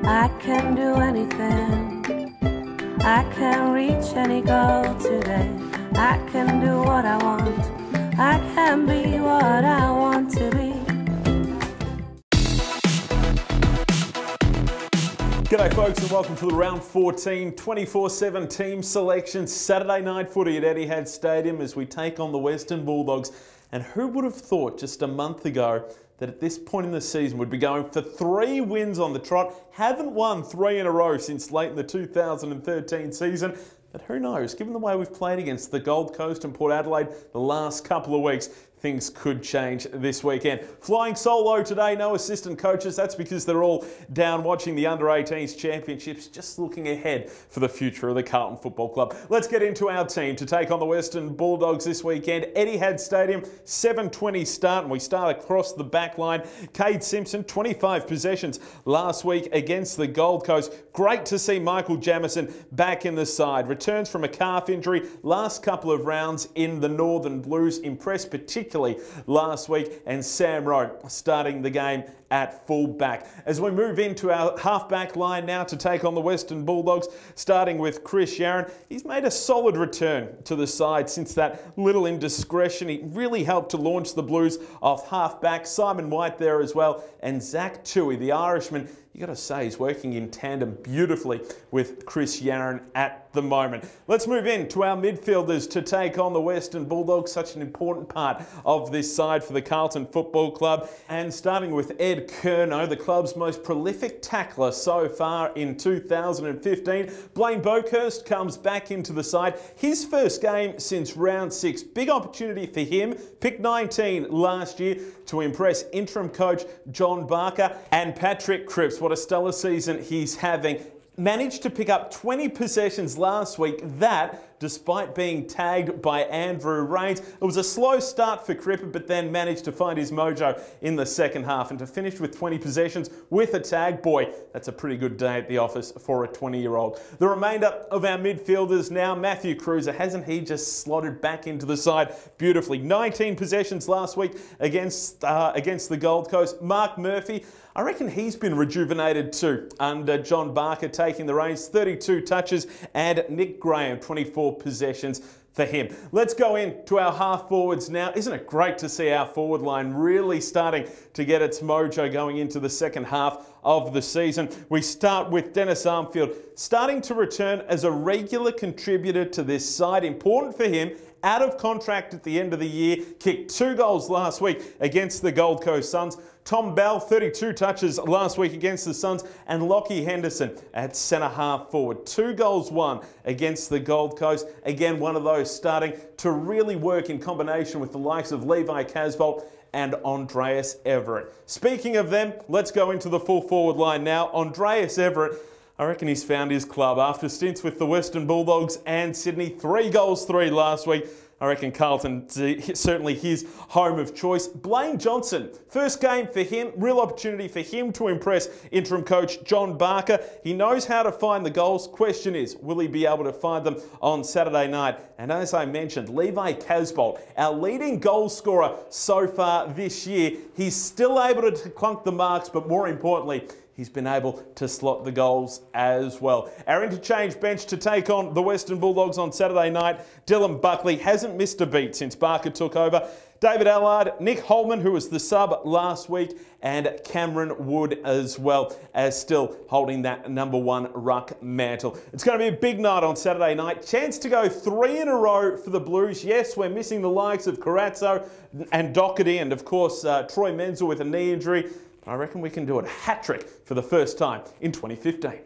I can do anything. I can reach any goal today. I can do what I want. I can be what I want to be. G'day folks and welcome to the round 14 24/7 team selection Saturday night footy at Etihad Stadium as we take on the Western Bulldogs. And who would have thought just a month ago that at this point in the season we'd be going for 3 wins on the trot? Haven't won 3 in a row since late in the 2013 season. But who knows, given the way we've played against the Gold Coast and Port Adelaide the last couple of weeks, things could change this weekend. Flying solo today, no assistant coaches. That's because they're all down watching the Under-18s Championships, just looking ahead for the future of the Carlton Football Club. Let's get into our team to take on the Western Bulldogs this weekend. Etihad Stadium, 7:20 start, and we start across the back line. Cade Simpson, 25 possessions last week against the Gold Coast. Great to see Michael Jamieson back in the side. Returns from a calf injury last couple of rounds in the Northern Blues. Impressed particularly last week, and Sam Rowe starting the game at full back. As we move into our half-back line now to take on the Western Bulldogs, starting with Chris Yarran. He's made a solid return to the side since that little indiscretion. He really helped to launch the Blues off half-back. Simon White there as well, and Zach Tui, the Irishman, you got to say he's working in tandem beautifully with Chris Yarran at the moment. Let's move in to our midfielders to take on the Western Bulldogs, such an important part of this side for the Carlton Football Club. And starting with Ed Curnow, the club's most prolific tackler so far in 2015. Blaine Boakhurst comes back into the side. His first game since round 6. Big opportunity for him. Picked 19 last year to impress interim coach John Barker and Patrick Cripps. What a stellar season he's having. Managed to pick up 20 possessions last week, that despite being tagged by Andrew Rains. It was a slow start for Cripps, but then managed to find his mojo in the second half, and to finish with 20 possessions with a tag, boy, that's a pretty good day at the office for a 20-year-old. The remainder of our midfielders now. Matthew Cruiser, hasn't he just slotted back into the side beautifully? 19 possessions last week against the Gold Coast. Mark Murphy, I reckon he's been rejuvenated too under John Barker taking the reins. 32 touches, and Nick Graham, 24 possessions for him. Let's go into our half forwards now. Isn't it great to see our forward line really starting to get its mojo going into the second half of the season? We start with Dennis Armfield, starting to return as a regular contributor to this side. Important for him. Out of contract at the end of the year, kicked 2 goals last week against the Gold Coast Suns. Tom Bell, 32 touches last week against the Suns, and Lockie Henderson at centre half forward. 2 goals won against the Gold Coast. Again, one of those starting to really work in combination with the likes of Levi Casbolt and Andreas Everett. Speaking of them, let's go into the full forward line now. Andreas Everett, I reckon he's found his club after stints with the Western Bulldogs and Sydney. 3 goals, 3 last week. I reckon Carlton, certainly his home of choice. Blaine Johnson, first game for him, real opportunity for him to impress interim coach John Barker. He knows how to find the goals. Question is, will he be able to find them on Saturday night? And as I mentioned, Levi Casbolt, our leading goal scorer so far this year, he's still able to clunk the marks, but more importantly, he's been able to slot the goals as well. Our interchange bench to take on the Western Bulldogs on Saturday night. Dylan Buckley hasn't missed a beat since Barker took over. David Allard, Nick Holman, who was the sub last week, and Cameron Wood as well, as still holding that #1 ruck mantle. It's going to be a big night on Saturday night. Chance to go 3 in a row for the Blues. Yes, we're missing the likes of Carazzo and Doherty, and of course Troy Menzel with a knee injury. I reckon we can do a hat-trick for the first time in 2015.